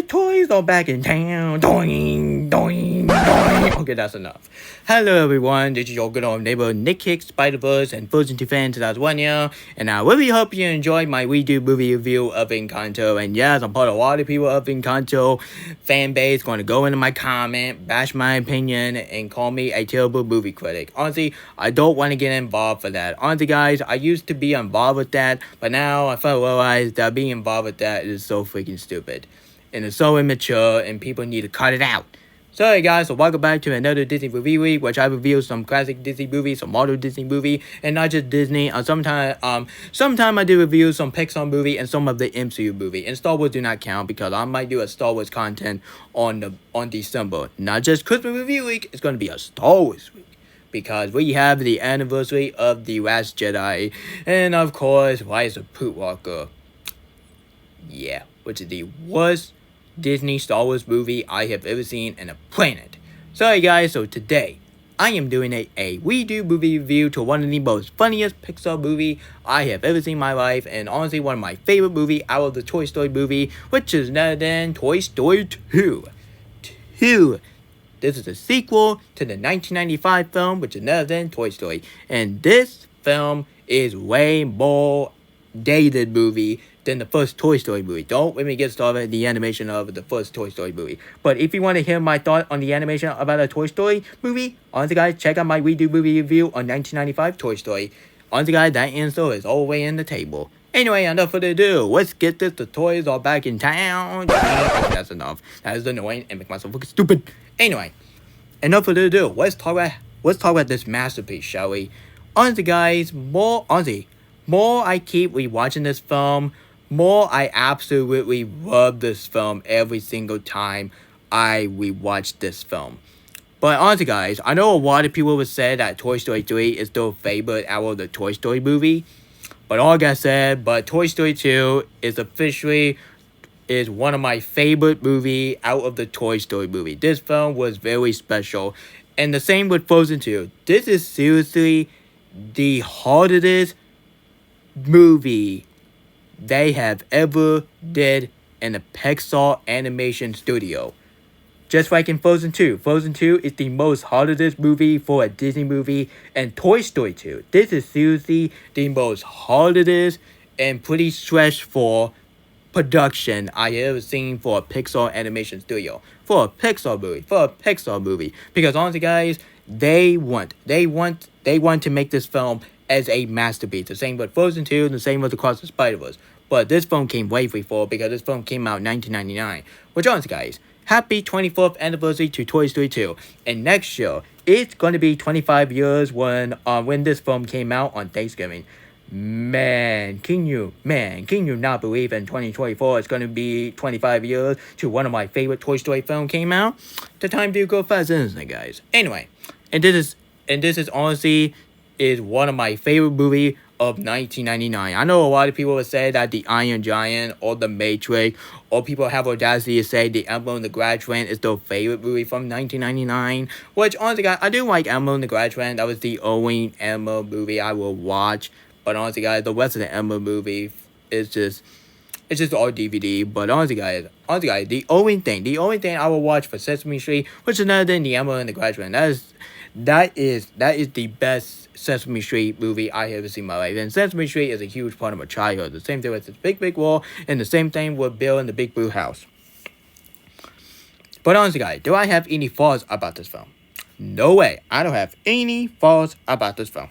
toys are back in town. Doing, doing, doing. Okay, that's enough. Hello, everyone. This is your good old neighbor Nick Hicks, Spider-Verse, and Frozen 2 fans as one year. And I really hope you enjoyed my redo movie review of Encanto. And yes, I'm part of a lot of people of Encanto fan base going to go into my comment, bash my opinion, and call me a terrible movie critic. Honestly, I don't want to get involved for that. Honestly, guys, I used to be involved with that, but now I finally realized that being involved with that is so freaking stupid. And it's so immature, and people need to cut it out. So hey guys, so welcome back to another Disney Review Week, which I review some classic Disney movies, some modern Disney movie, and not just Disney. Sometime I do review some Pixar movie and some of the MCU movie. And Star Wars do not count because I might do a Star Wars content on December. Not just Christmas Review Week, it's going to be a Star Wars week. Because we have the anniversary of The Last Jedi, and of course, Rise of Pootwalker. Yeah, which is the worst Disney Star Wars movie I have ever seen on the planet. Sorry guys, so today I am doing a redo movie review to one of the most funniest Pixar movie I have ever seen in my life, and honestly one of my favorite movie out of the Toy Story movie, which is none other than Toy Story 2. This is a sequel to the 1995 film, which is none other than Toy Story, and this film is way more dated movie than the first Toy Story movie. Don't let me get started the animation of the first Toy Story movie. But if you want to hear my thought on the animation about a Toy Story movie, honestly guys, check out my redo movie review on 1995 Toy Story. Honestly guys, that answer is all the way in the table. Anyway, enough further ado, let's get this. The toys are back in town. That's enough. That is annoying and make myself look stupid. Anyway, enough further ado, let's talk about this masterpiece, shall we? Honestly guys, more I keep rewatching this film, more I absolutely love this film every single time I rewatch this film. But honestly guys, I know a lot of people would say that Toy Story 3 is their favorite out of the Toy Story movie. But like I said, Toy Story 2 is one of my favorite movie out of the Toy Story movie. This film was very special. And the same with Frozen 2. This is seriously the hardest movie they have ever did in the Pixar animation studio. Just like in Frozen 2. Frozen 2 is the most hardest movie for a Disney movie. And Toy Story 2. This is seriously the most hardest and pretty stressful production I have ever seen for a Pixar animation studio. For a Pixar movie. Because honestly guys, they want to make this film as a masterpiece. The same with Frozen 2, and the same with Across the Spider-Verse. But this film came way before because this film came out in 1999. Which honestly guys, happy 24th anniversary to Toy Story 2. And next year, it's going to be 25 years when this film came out on Thanksgiving. Man, can you not believe in 2024 it's going to be 25 years to one of my favorite Toy Story film came out? The time do go fast, isn't it, guys? Anyway, and this is honestly is one of my favorite movie of 1999. I know a lot of people would say that The Iron Giant or The Matrix, or people have audacity to say The Elmo and the Graduate is their favorite movie from 1999. Which honestly, guys, I do like Elmo and the Graduate. That was the only Elmo movie I will watch. But honestly, guys, the rest of the Elmo movie is just all DVD. But honestly, guys, the only thing I will watch for Sesame Street, which is another than The Elmo and the Graduate, that is the best Sesame Street movie I have ever seen in my life. And Sesame Street is a huge part of my childhood. The same thing with this Big Wall, and the same thing with Bill and the Big Blue House. But honestly, guys, do I have any faults about this film? No way. I don't have any faults about this film.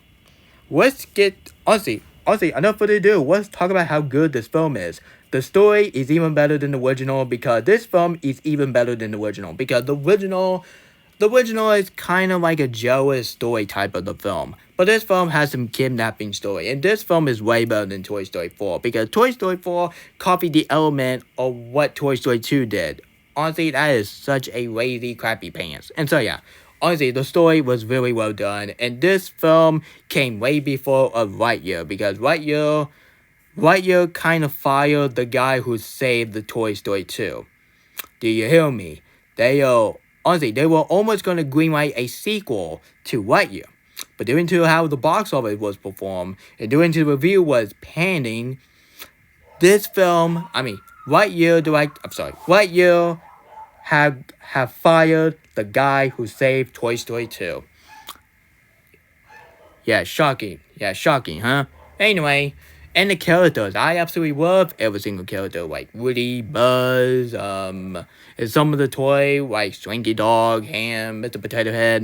Let's get honestly, enough further ado. Let's talk about how good this film is. The story is even better than the original because this film is even better than the original. Because the original is kind of like a jealous story type of the film. But this film has some kidnapping story. And this film is way better than Toy Story 4. Because Toy Story 4 copied the element of what Toy Story 2 did. Honestly, that is such a lazy, crappy pants. And so yeah, honestly, the story was very well done. And this film came way before of Lightyear. Because Lightyear kind of fired the guy who saved the Toy Story 2. Do you hear me? They were almost going to greenlight a sequel to Lightyear. But due to how the box office was performed, and due to the review was panning, this film, what year have fired the guy who saved Toy Story 2? Yeah, shocking. Yeah, shocking, huh? Anyway, and the characters. I absolutely love every single character, like Woody, Buzz, and some of the toy, like Slinky Dog, Ham, Mr. Potato Head,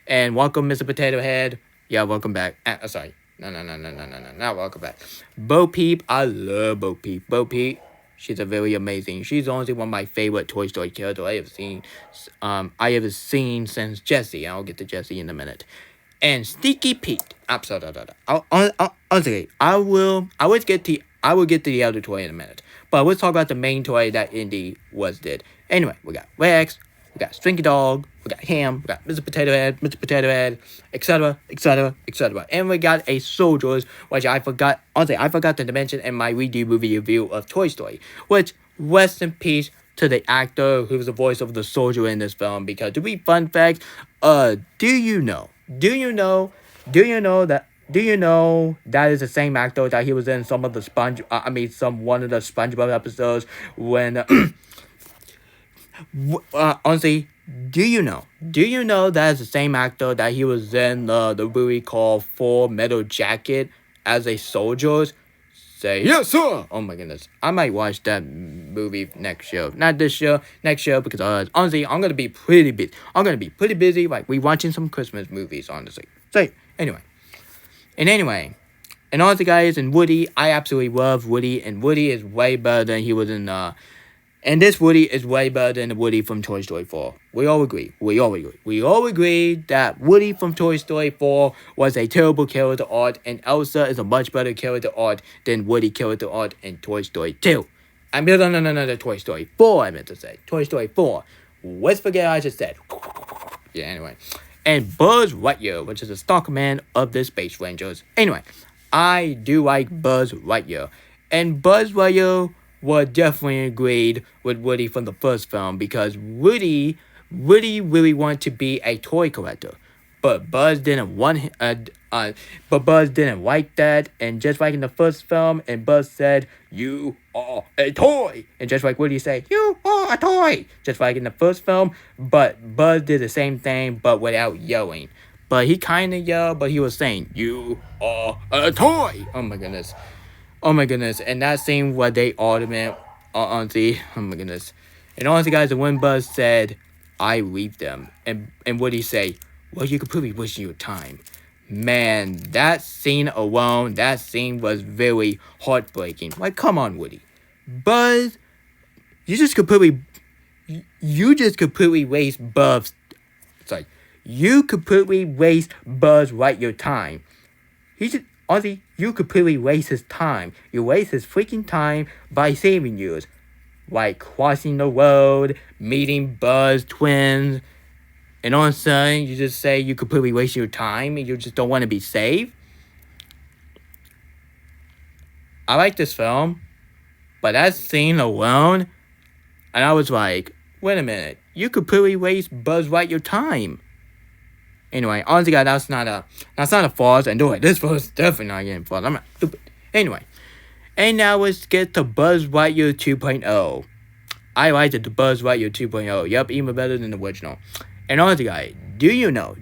and welcome, Mr. Potato Head. Yeah, welcome back. Sorry. No, not welcome back. Bo Peep, I love Bo Peep. Bo Peep, she's a very amazing. She's honestly one of my favorite Toy Story characters I have seen since Jessie. I'll get to Jessie in a minute. And Sneaky Pete. Honestly, I will get to the other toy in a minute. But let's talk about the main toy that Indy did. Anyway, we got Rex, we got Slinky Dog, we got Ham, we got Mr. Potato Head, etc., etc., etc. And we got a Soldiers, which I forgot to mention in my redo movie review of Toy Story. Which, rest in peace to the actor who was the voice of the soldier in this film. Because to be fun fact, do you know that is the same actor that he was in some of the one of the SpongeBob episodes when honestly, do you know that is the same actor that he was in the movie called Full Metal Jacket as a soldier? Say yes, sir. Oh my goodness, I might watch that movie next year. Not this year, next year, because honestly, I'm gonna be pretty busy. Like we watching some Christmas movies, honestly. So anyway, and honestly, guys, and Woody, I absolutely love Woody, and Woody is way better than he was in. And this Woody is way better than the Woody from Toy Story 4. We all agree that Woody from Toy Story 4 was a terrible character art, and Elsa is a much better character art than Woody character art in Toy Story 2. No, Toy Story 4, I meant to say. Toy Story 4. Let's forget I just said. Yeah, anyway. And Buzz Lightyear, which is the stock man of the Space Rangers. Anyway, I do like Buzz Lightyear. And Buzz Lightyear was definitely agreed with Woody from the first film, because Woody really wanted to be a toy collector, but Buzz didn't like that. And just like in the first film, and Buzz said, "You are a toy," and just like Woody said, "You are a toy," just like in the first film. But Buzz did the same thing, but without yelling. But he kind of yelled, but he was saying, "You are a toy." Oh my goodness, and that scene where they ultimate, honestly, oh my goodness. And honestly, guys, when Buzz said, "I leave them," and Woody say, "Well, you could probably waste your time." Man, that scene was very heartbreaking. Like, come on, Woody. Buzz, you just completely waste Buzz. Sorry. You completely waste Buzz Lightyear time. Honestly, you completely waste his time. You waste his freaking time by saving you. Like crossing the road, meeting Buzz twins, and all of a sudden you just say you completely waste your time and you just don't want to be saved. I like this film, but that scene alone, and I was like, wait a minute, you completely waste Buzz Lightyear time. Anyway, honestly, guys, that's not a false. And do it. This was definitely not getting false. I'm not stupid. Anyway, and now let's get to Buzz Lightyear 2.0. I liked it, the Buzz Lightyear 2.0. Yep, even better than the original. And honestly, guys, do you know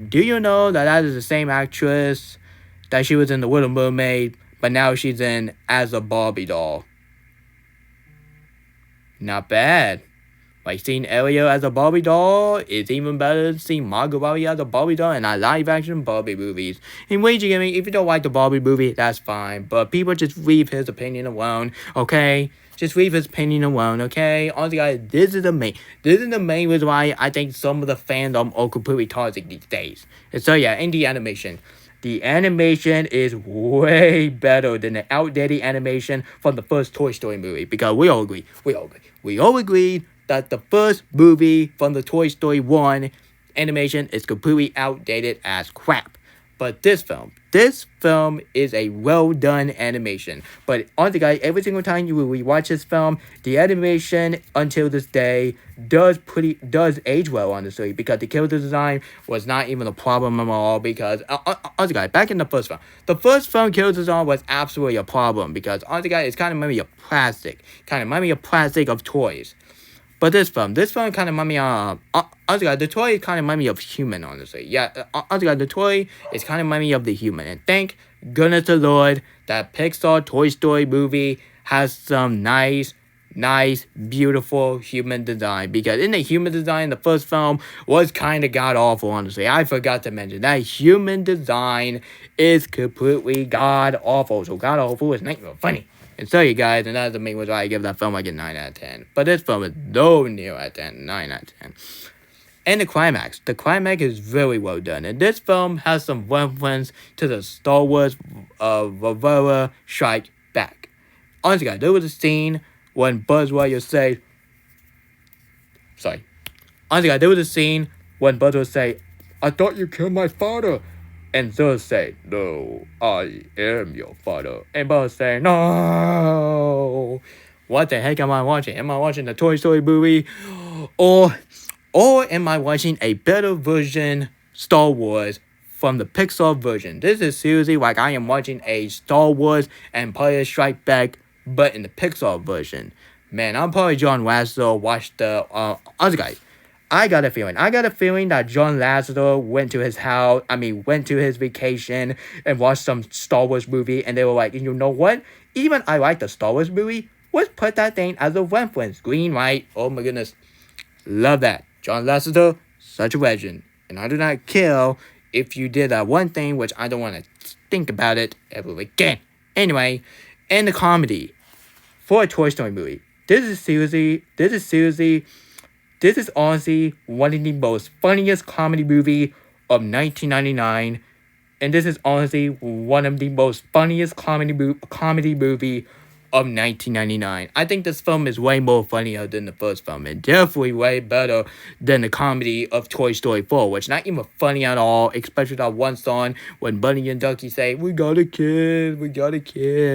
that is the same actress that she was in The Little Mermaid, but now she's in as a Barbie doll? Not bad. Like, seeing Ariel as a Barbie doll is even better than seeing Margot Robbie as a Barbie doll in our live-action Barbie movies. And wait, you get me? If you don't like the Barbie movie, that's fine. But people just leave his opinion alone, okay? Just leave his opinion alone, okay? Honestly, guys, this is the main reason why I think some of the fandom are completely toxic these days. And so, yeah, in the animation. The animation is way better than the outdated animation from the first Toy Story movie. Because we all agreed that the first movie from the Toy Story 1 animation is completely outdated as crap. But this film is a well done animation. But honestly, guys, every single time you rewatch this film, the animation until this day does age well, honestly, because the character design was not even a problem at all. Because honestly, guys, back in the first film character design was absolutely a problem because honestly, guys, it's kind of maybe a plastic, of toys. But this film kind of remind me of, honestly, the toy kind of remind me of human, honestly. Yeah, honestly, the toy is kind of remind me of the human. And thank goodness the Lord that Pixar Toy Story movie has some nice, beautiful human design. Because in the human design, the first film was kind of god-awful, honestly. I forgot to mention that human design is completely god-awful. So god-awful is not even funny. And so, you guys, and that's the main reason why I give that film like a 9 out of 10. But this film is no near at 10, 9 out of 10. And the climax is very well done. And this film has some reference to the Star Wars Revenge Strike Back. Honestly, guys, there was a scene when Buzz Lightyear said, I thought you killed my father. And Zeus say, no, I am your father. And Buzz say, no. What the heck am I watching? Am I watching the Toy Story movie? Or am I watching a better version Star Wars from the Pixar version? This is seriously like I am watching a Star Wars Empire Strike Back, but in the Pixar version. Man, I'm probably John Lasseter watched the other guys. I got a feeling that John Lasseter went to his vacation and watched some Star Wars movie, and they were like, you know what? Even I like the Star Wars movie. Let's put that thing as a reference. Green light. Oh my goodness. Love that. John Lasseter, such a legend. And I do not care if you did that one thing, which I don't want to think about it ever again. Anyway, and the comedy for a Toy Story movie. This is honestly one of the most funniest comedy movie of 1999. And this is honestly one of the most funniest comedy movie of 1999. I think this film is way more funnier than the first film. And definitely way better than the comedy of Toy Story 4. Which not even funny at all. Especially that one song when Bunny and Ducky say, we got a kid.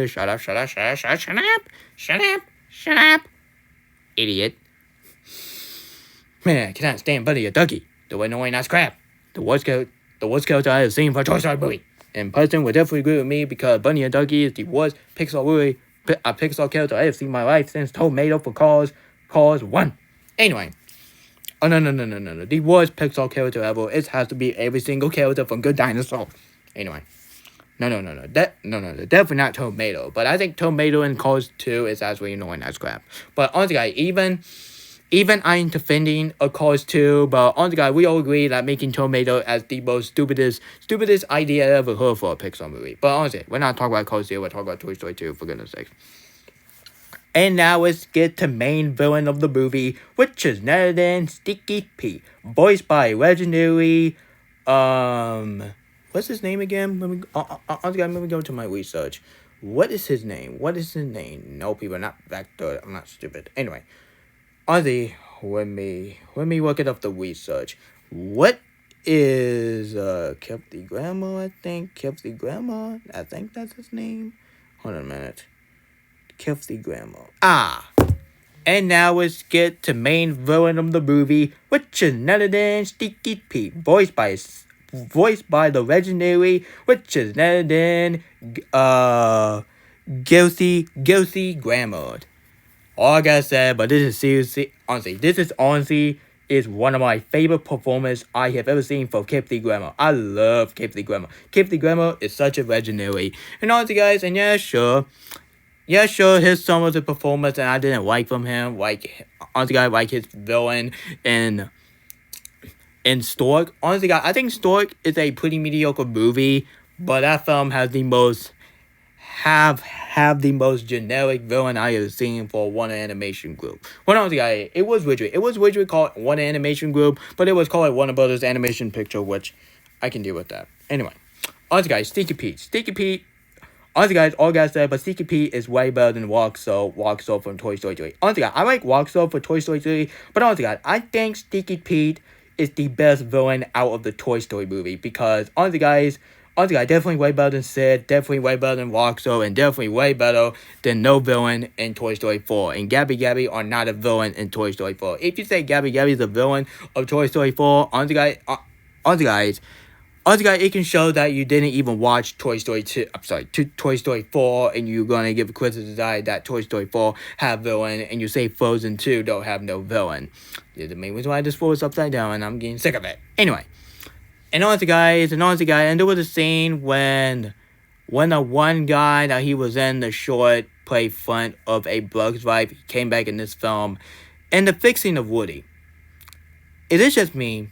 Shut up. Idiot. Man, I cannot stand Bunny and Ducky. The annoying ass crap. The worst character I have seen for a Toy Story movie. And person would definitely agree with me because Bunny and Ducky is the worst Pixar character I have seen in my life since Tomato for Cars 1. Anyway. Oh, no. The worst Pixar character ever. It has to be every single character from Good Dinosaur. Anyway. No. Definitely not Tomato. But I think Tomato in Cars 2 is actually annoying as crap. But honestly, guys, even I'm defending a Cars 2, but honestly, guys, we all agree that making Tomato as the most stupidest idea I ever heard for a Pixar movie. But honestly, we're not talking about Cars 2, we're talking about Toy Story 2, for goodness sake. And now let's get to main villain of the movie, which is none other than Sticky Pete, voiced by legendary, what's his name again? Let me go to my research. What is his name? No, people, not back there. I'm not stupid. Anyway. Ozzy, let me look it up the research. What is Kelsey Grammer? Kelsey Grammer. I think that's his name. Hold on a minute. Kelsey Grammer. And now let's get to main villain of the movie, which is none other than Sticky Pete, voiced by the legendary, which is none other than Kelsey Grammer. All I gotta say, but this is one of my favorite performances I have ever seen for Kelsey Grammer. I love Kelsey Grammer. Kelsey Grammer is such a legendary. And honestly, guys, and yeah, sure, his son was a performance and I didn't like from him. Honestly, guys, like his villain in Stork. Honestly, guys, I think Stork is a pretty mediocre movie, but that film has the most the most generic villain I have seen for one animation group. Well, honestly, guys, it was originally called one animation group, but it was called Warner Brothers Animation Picture, which I can deal with that. Anyway, honestly, guys, Sticky Pete. Honestly, guys, all I gotta say, but Sticky Pete is way better than Waxo from Toy Story 3. Honestly, guys, I like Waxo for Toy Story 3, but honestly, guys, I think Sticky Pete is the best villain out of the Toy Story movie because, honestly, guys, Honestly, guys, definitely way better than Sid, definitely way better than Roxo, and definitely way better than no villain in Toy Story 4. And Gabby Gabby are not a villain in Toy Story 4. If you say Gabby Gabby is a villain of Toy Story 4, honestly, guys, it can show that you didn't even watch Toy Story 2. I'm sorry, Toy Story 4, and you're gonna give a criticism that Toy Story 4 have villain, and you say Frozen 2 don't have no villain. This is the main reason why this 4 is upside down, and I'm getting sick of it. Anyway, and honestly, guys, and there was a scene when the one guy that he was in the short played front of a Bugs Life, he came back in this film, and the fixing of Woody. Is it just me?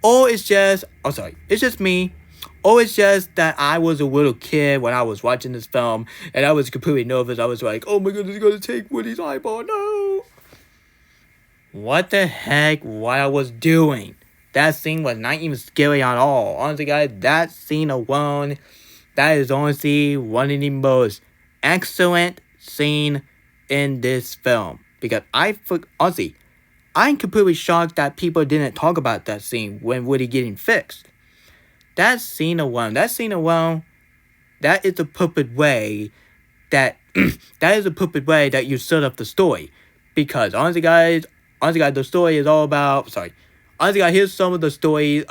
Or it's just, it's just me. Or it's just that I was a little kid when I was watching this film, and I was completely nervous. I was like, oh my goodness, he's gonna take Woody's eyeball, no! What the heck, what I was doing? That scene was not even scary at all. Honestly, guys, that scene alone, that is honestly one of the most excellent scene in this film. Because honestly, I'm completely shocked that people didn't talk about that scene when Woody getting fixed. That scene alone, that is a perfect way that you set up the story. Because honestly, guys, the story is all about. Honestly, guys, here's some of the story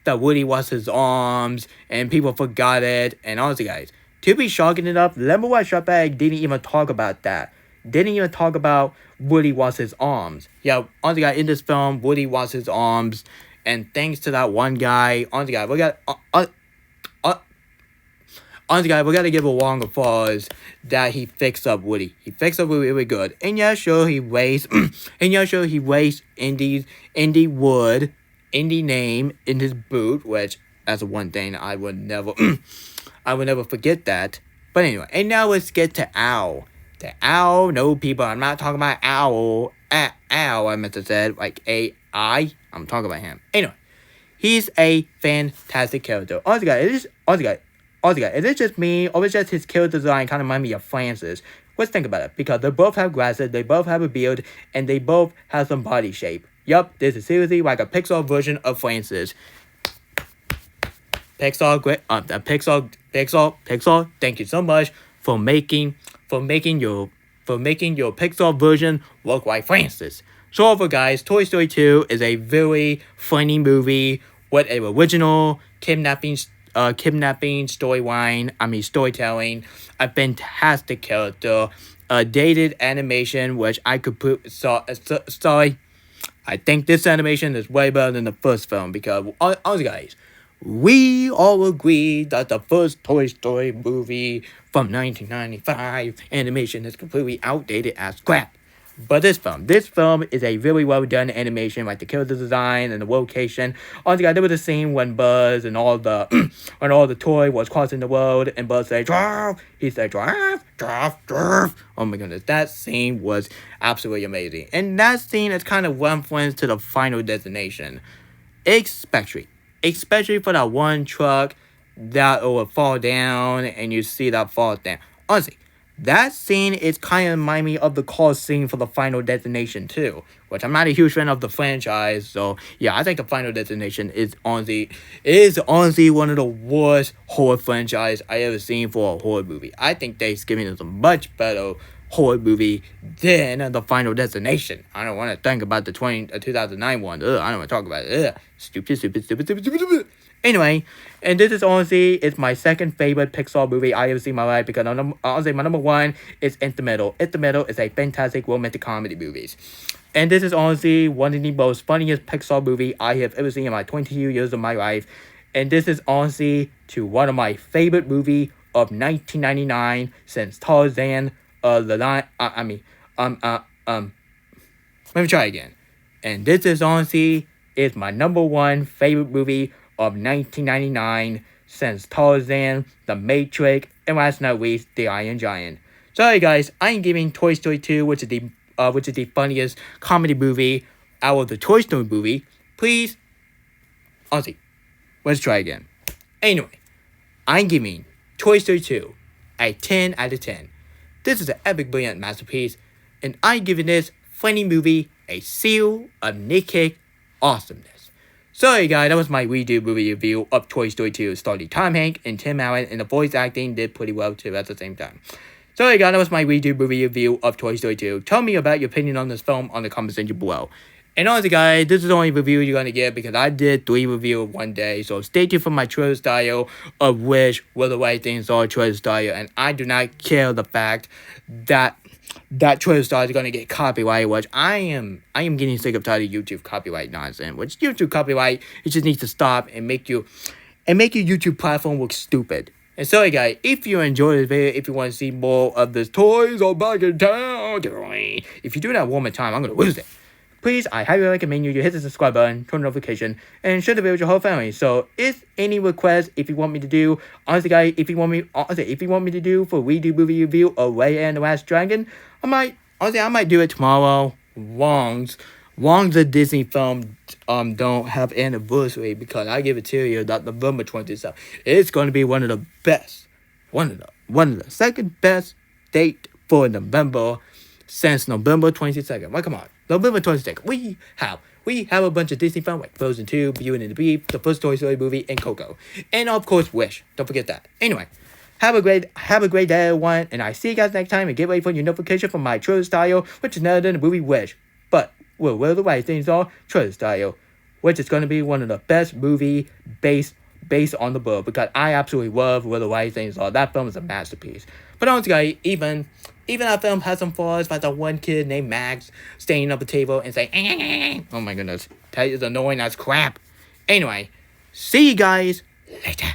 that Woody lost his arms and people forgot it. And honestly, guys, to be shocking enough, Lemon White Shotbag didn't even talk about that. Didn't even talk about Woody lost his arms. Yeah, honestly, guys, in this film, Woody lost his arms, and thanks to that one guy, honestly, guys, we gotta give a long applause that he fixed up Woody. He fixed up Woody really good. And yeah, sure, he wastes Indy name in his boot, which that's one thing I would never forget that. But anyway, and now let's get to Owl. The Owl, no people, I'm not talking about Owl. Owl, I meant to say, like A-I. I'm talking about him. Anyway, he's a fantastic character. Honestly, guys, is it just me, or is just his character design kind of remind me of Francis? Let's think about it, because they both have glasses, they both have a beard, and they both have some body shape. Yup, this is seriously like a Pixar version of Francis. Pixar, thank you so much for making your Pixar version look like Francis. So overall, guys, Toy Story 2 is a very funny movie with a original kidnapping storytelling, a fantastic character, a dated animation which I could put. Sorry, I think this animation is way better than the first film because, honestly, guys, we all agree that the first Toy Story movie from 1995 animation is completely outdated as crap. But this film is a really well done animation, like the character design and the location. Honestly, guys, there was a scene when Buzz and all the when all the toy was crossing the road, and Buzz said "Giraffe." He said "Giraffe, giraffe, giraffe." Oh my goodness, that scene was absolutely amazing, and that scene is kind of reference to the Final Destination, especially for that one truck that will fall down, and you see that fall down. Honestly, that scene is kind of remind me of the car scene for the Final Destination 2, which I'm not a huge fan of the franchise, so yeah, I think the Final Destination is honestly one of the worst horror franchise I ever seen for a horror movie. I think Thanksgiving is a much better horror movie than the Final Destination. I don't want to think about the 2009 one. I don't want to talk about it. Stupid. Anyway, and this is honestly, it's my second favorite Pixar movie I ever seen in my life because honestly, my number one is In the Middle. In the Middle is a fantastic romantic comedy movie. And this is honestly one of the most funniest Pixar movie I have ever seen in my 22 years of my life. And this is honestly to one of my favorite movie of 1999 since Tarzan, let me try again. And this is honestly is my number one favorite movie of 1999 since Tarzan, The Matrix, and last but not least, The Iron Giant. Sorry guys, I'm giving Toy Story 2, which is the funniest comedy movie out of the Toy Story movie. Please, honestly, let's try again. Anyway, I'm giving Toy Story 2 a 10 out of 10. This is an epic, brilliant masterpiece, and I'm giving this funny movie a seal of Nick Cage awesomeness. Sorry guys, that was my redo movie review of Toy Story 2, starring Tom Hanks and Tim Allen, and the voice acting did pretty well too at the same time. Sorry guys, that was my redo movie review of Toy Story 2. Tell me about your opinion on this film on the comment section below. And honestly guys, this is the only review you're gonna get because I did 3 reviews one day, so stay tuned for my trailer style of which were the right things are trailer style, and I do not care the fact that trailer style is gonna get copyright, which I am getting sick of tired of YouTube copyright nonsense. Which YouTube copyright, it just needs to stop and make your YouTube platform look stupid. And sorry guys, if you enjoyed this video, if you want to see more of this toys are back in town, if you do that one more time, I'm gonna lose it. Please, I highly recommend you hit the subscribe button, turn on notification, and share the video with your whole family. So, if any requests, if you want me to do, honestly guys, if you want me to do for redo movie review of Raya and the Last Dragon, I might do it tomorrow. Wong's a Disney film don't have anniversary because I give it to you that November 27th. It's going to be one of the best, one of the second best date for November since November 22nd. Well, come on, November 22nd. We have a bunch of Disney films like Frozen 2, Beauty and the Beast, the first Toy Story movie, and Coco, and of course Wish. Don't forget that. Anyway. Have a great day, everyone, and I see you guys next time, and get ready for your notification from my trailer style, which is none other than the movie Wish. But, well, where the right things are, trailer style, which is going to be one of the best movie based on the book, because I absolutely love Where the Right Things Are. That film is a masterpiece. But honestly, guys, even that film has some flaws, like that one kid named Max standing up the table and saying, oh my goodness, that is annoying as crap. Anyway, see you guys later.